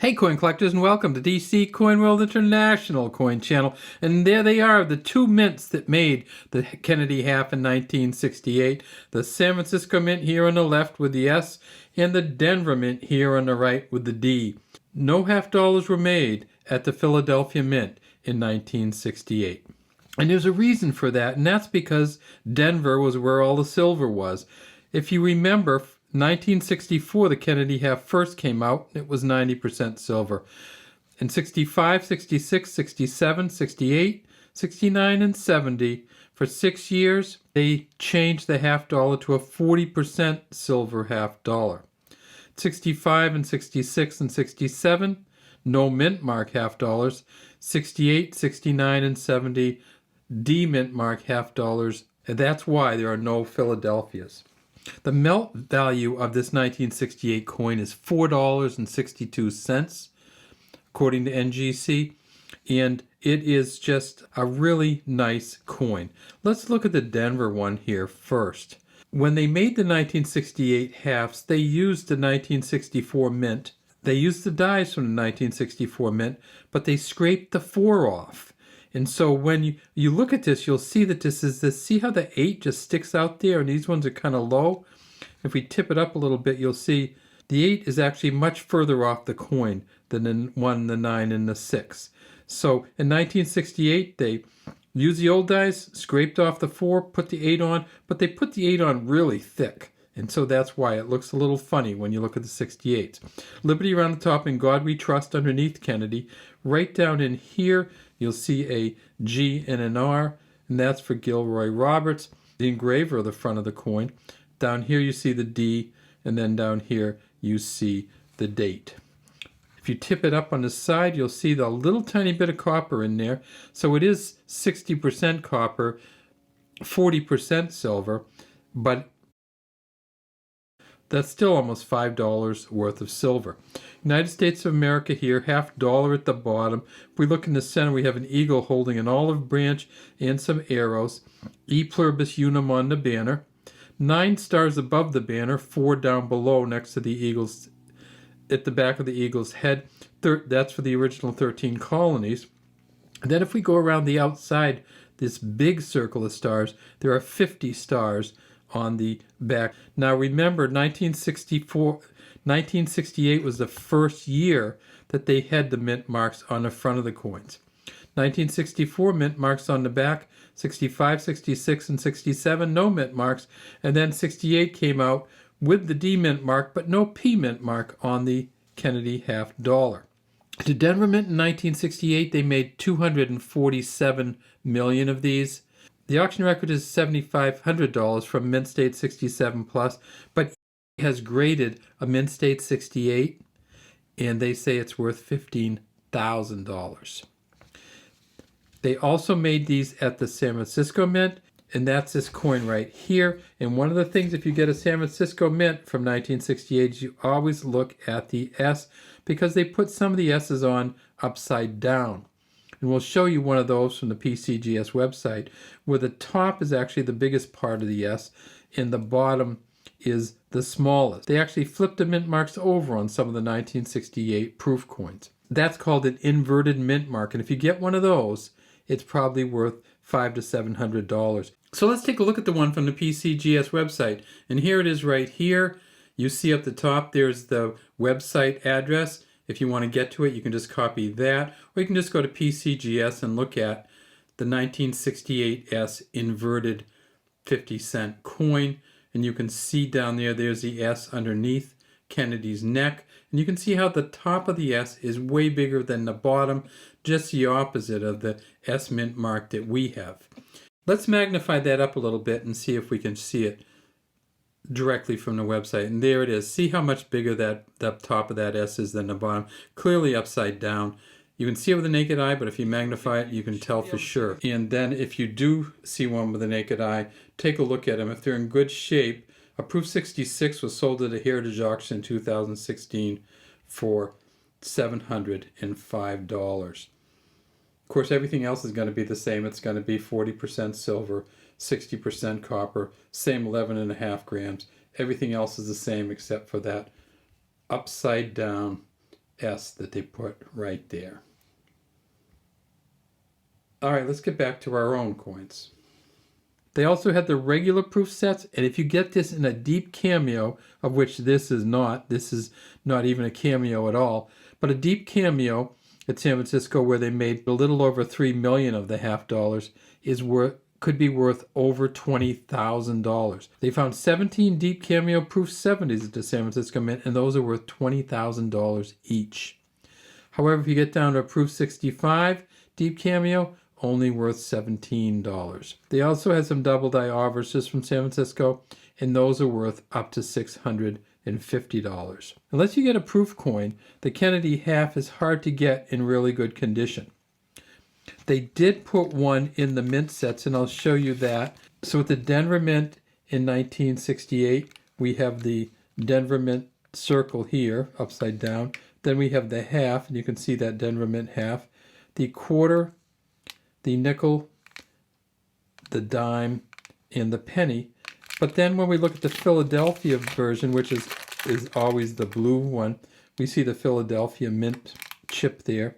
Hey coin collectors, and welcome to DC Coin World International Coin Channel. And there they are, the two mints that made the Kennedy half in 1968. The San Francisco Mint here on the left with the S, and the Denver Mint here on the right with the D. No half dollars were made at the Philadelphia Mint in 1968. And there's a reason for that, and that's because Denver was where all the silver was. If you remember, 1964, the Kennedy half first came out. It was 90% silver. In 65, 66, 67, 68, 69, and 70, for 6 years, they changed the half dollar to a 40% silver half dollar. 65 and 66 and 67, no mint mark half dollars. 68, 69, and 70, D mint mark half dollars. And that's why there are no Philadelphias. The melt value of this 1968 coin is $4.62, according to NGC, and it is just a really nice coin. Let's look at the Denver one here first. When they made the 1968 halves, they used the 1964 mint. They used the dies from the 1964 mint, but they scraped the 4 off. And so when you look at this, you'll see that see how the 8 just sticks out there and these ones are kind of low? If we tip it up a little bit, you'll see the 8 is actually much further off the coin than the 1, the 9, and the 6. So in 1968, they used the old dies, scraped off the 4, put the 8 on, but they put the 8 on really thick. And so that's why it looks a little funny when you look at the 68s. Liberty around the top and God We Trust underneath Kennedy. Right down in here, you'll see a G and an R, and that's for Gilroy Roberts, the engraver of the front of the coin. Down here you see the D, and then down here you see the date. If you tip it up on the side, you'll see the little tiny bit of copper in there. So it is 60% copper, 40% silver, but that's still almost $5 worth of silver. United States of America here, $half at the bottom. If we look in the center, we have an eagle holding an olive branch and some arrows. E pluribus unum on the banner. 9 stars above the banner, 4 down below next to the eagle's, at the back of the eagle's head. That's for the original 13 colonies. And then if we go around the outside, this big circle of stars, there are 50 stars on the back. Now remember, 1968 was the first year that they had the mint marks on the front of the coins. 1964 mint marks on the back, 65, 66, and 67 no mint marks, and then 68 came out with the D mint mark but no P mint mark on the Kennedy half dollar. The Denver Mint in 1968, they made 247 million of these. The auction record is $7,500 from Mint State 67 plus, but it has graded a Mint State 68, and they say it's worth $15,000. They also made these at the San Francisco Mint, and that's this coin right here. And one of the things, if you get a San Francisco Mint from 1968, you always look at the S, because they put some of the S's on upside down. And we'll show you one of those from the PCGS website, where the top is actually the biggest part of the S, and the bottom is the smallest. They actually flipped the mint marks over on some of the 1968 proof coins. That's called an inverted mint mark, and if you get one of those, it's probably worth $500 to $700. So let's take a look at the one from the PCGS website. And here it is right here. You see up the top, there's the website address. If you want to get to it, you can just copy that, or you can just go to PCGS and look at the 1968S inverted 50-cent coin. And you can see down there, there's the S underneath Kennedy's neck. And you can see how the top of the S is way bigger than the bottom, just the opposite of the S mint mark that we have. Let's magnify that up a little bit and see if we can see it directly from the website. And there it is. See how much bigger the top of that S is than the bottom. Clearly upside down. You can see it with the naked eye, but if you magnify it, you can tell for sure. And then if you do see one with the naked eye, take a look at them. If they're in good shape, a Proof 66 was sold at a Heritage auction in 2016 for $705. Of course, everything else is going to be the same. It's going to be 40% silver, 60% copper, same 11.5 grams. Everything else is the same except for that upside down S that they put right there. All right, let's get back to our own coins. They also had the regular proof sets, and if you get this in a deep cameo, of which this is not even a cameo at all, but a deep cameo at San Francisco where they made a little over 3 million of the half dollars could be worth over $20,000. They found 17 deep cameo proof 70s at the San Francisco Mint, and those are worth $20,000 each. However, if you get down to a proof 65 deep cameo, only worth $17. They also had some double die arbors from San Francisco, and those are worth up to $650. Unless you get a proof coin, the Kennedy half is hard to get in really good condition. They did put one in the mint sets, and I'll show you that. So with the Denver Mint in 1968, we have the Denver Mint circle here, upside down. Then we have the half, and you can see that Denver Mint half. The quarter, the nickel, the dime, and the penny. But then when we look at the Philadelphia version, which is always the blue one, we see the Philadelphia Mint chip there.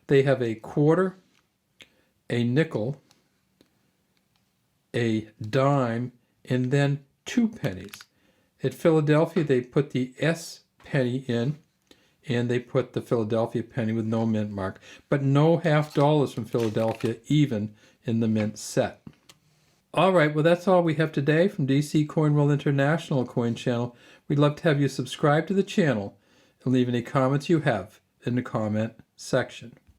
They have a quarter, a nickel, a dime, and then 2 pennies. At Philadelphia, they put the S penny in, and they put the Philadelphia penny with no mint mark, but no half dollars from Philadelphia even in the mint set. All right, well, that's all we have today from DC Coin World International Coin Channel. We'd love to have you subscribe to the channel and leave any comments you have in the comment section.